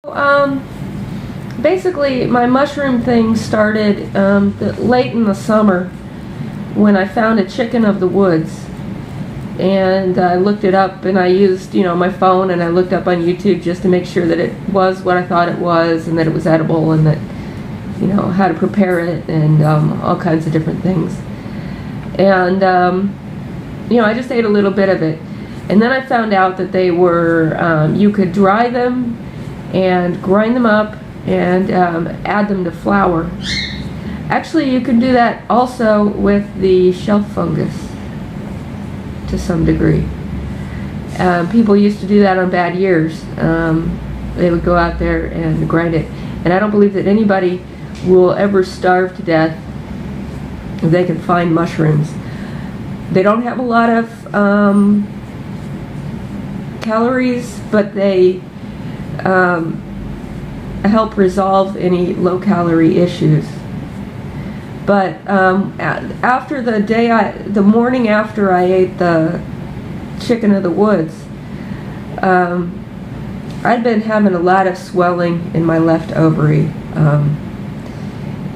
Um, Basically, my mushroom thing started late in the summer when I found a chicken of the woods. And I looked it up, and I used, my phone, and I looked up on YouTube just to make sure that it was what I thought it was, and that it was edible, and that, how to prepare it, and all kinds of different things. And, I just ate a little bit of it. And then I found out that they were, you could dry them and grind them up and add them to flour. Actually, you can do that also with the shelf fungus to some degree. People used to do that on bad years. They would go out there and grind it. And I don't believe that anybody will ever starve to death if they can find mushrooms. They don't have a lot of calories, but they help resolve any low-calorie issues. But after the morning after I ate the chicken of the woods, I'd been having a lot of swelling in my left ovary,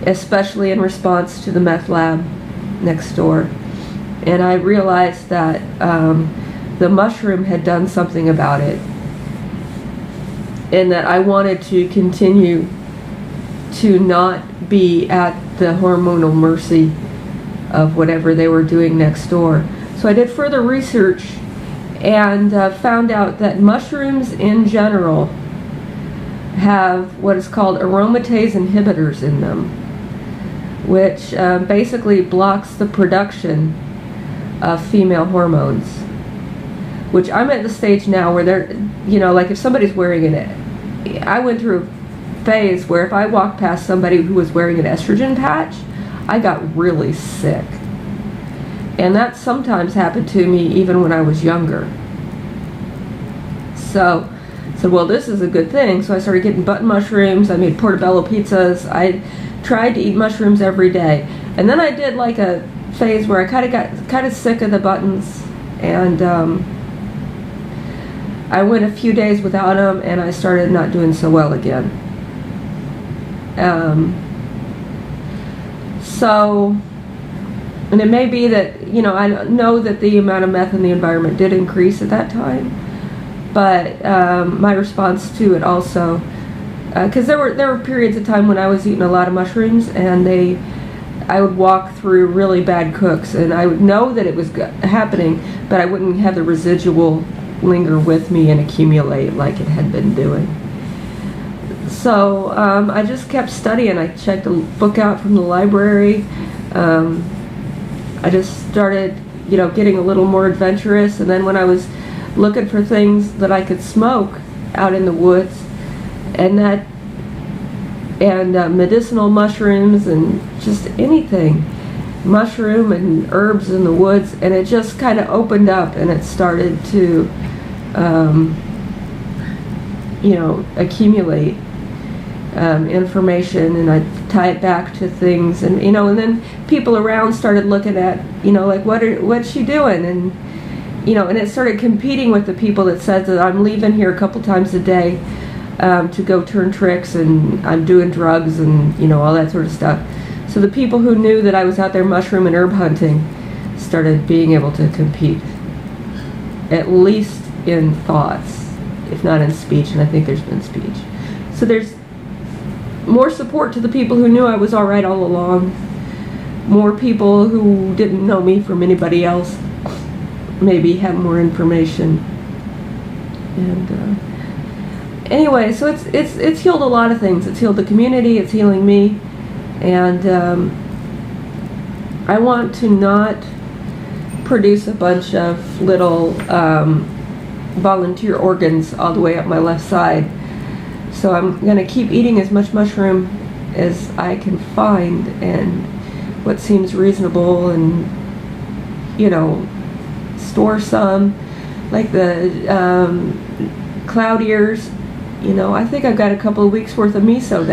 especially in response to the meth lab next door. And I realized that the mushroom had done something about it, and that I wanted to continue to not be at the hormonal mercy of whatever they were doing next door. So I did further research and found out that mushrooms in general have what is called aromatase inhibitors in them, which basically blocks the production of female hormones. Which I'm at the stage now where they're, like if somebody's wearing I went through a phase where if I walked past somebody who was wearing an estrogen patch, I got really sick. And that sometimes happened to me even when I was younger. So I said, well, this is a good thing. So I started getting button mushrooms. I made portobello pizzas. I tried to eat mushrooms every day. And then I did like a phase where I kind of sick of the buttons, and I went a few days without them, and I started not doing so well again. And it may be that, I know that the amount of meth in the environment did increase at that time, but my response to it also, because there were periods of time when I was eating a lot of mushrooms, and I would walk through really bad cooks, and I would know that it was happening, but I wouldn't have the residual linger with me and accumulate like it had been doing. So I just kept studying. I checked a book out from the library. I just started, getting a little more adventurous, and then when I was looking for things that I could smoke out in the woods, and medicinal mushrooms and just anything, mushroom and herbs in the woods, and it just kind of opened up, and it started to accumulate information, and I tie it back to things, and and then people around started looking at, like, what's she doing, and and it started competing with the people that said that I'm leaving here a couple times a day to go turn tricks, and I'm doing drugs, and all that sort of stuff. So the people who knew that I was out there mushroom and herb hunting started being able to compete, at least in thoughts, if not in speech, and I think there's been speech. So there's more support to the people who knew I was all right all along. More people who didn't know me from anybody else maybe have more information. And anyway, so it's healed a lot of things. It's healed the community. It's healing me, and I want to not produce a bunch of little volunteer organs all the way up my left side. So I'm going to keep eating as much mushroom as I can find, and what seems reasonable, and store some, like the cloud ears. I think I've got a couple of weeks worth of miso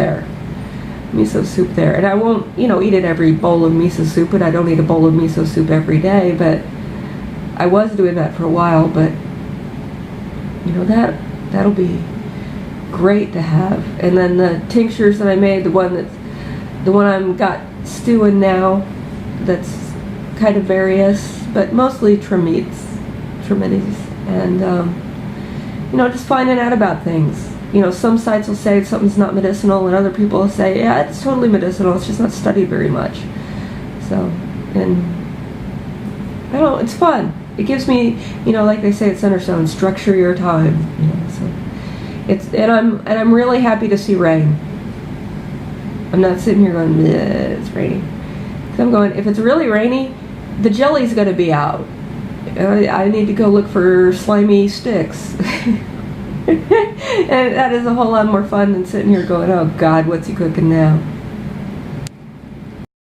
soup there, and I won't eat it every bowl of miso soup, and I don't eat a bowl of miso soup every day, but I was doing that for a while. But that'll be great to have. And then the tinctures that I made, the one I'm got stewing now, that's kind of various, but mostly trimites, and just finding out about things. Some sites will say something's not medicinal, and other people will say, yeah, it's totally medicinal, it's just not studied very much. So, and I don't know, it's fun. It gives me, like they say at Centerstone, structure your time. So I'm really happy to see rain. I'm not sitting here going, it's raining. So I'm going, if it's really rainy, the jelly's going to be out. I need to go look for slimy sticks. And that is a whole lot more fun than sitting here going, oh God, what's he cooking now?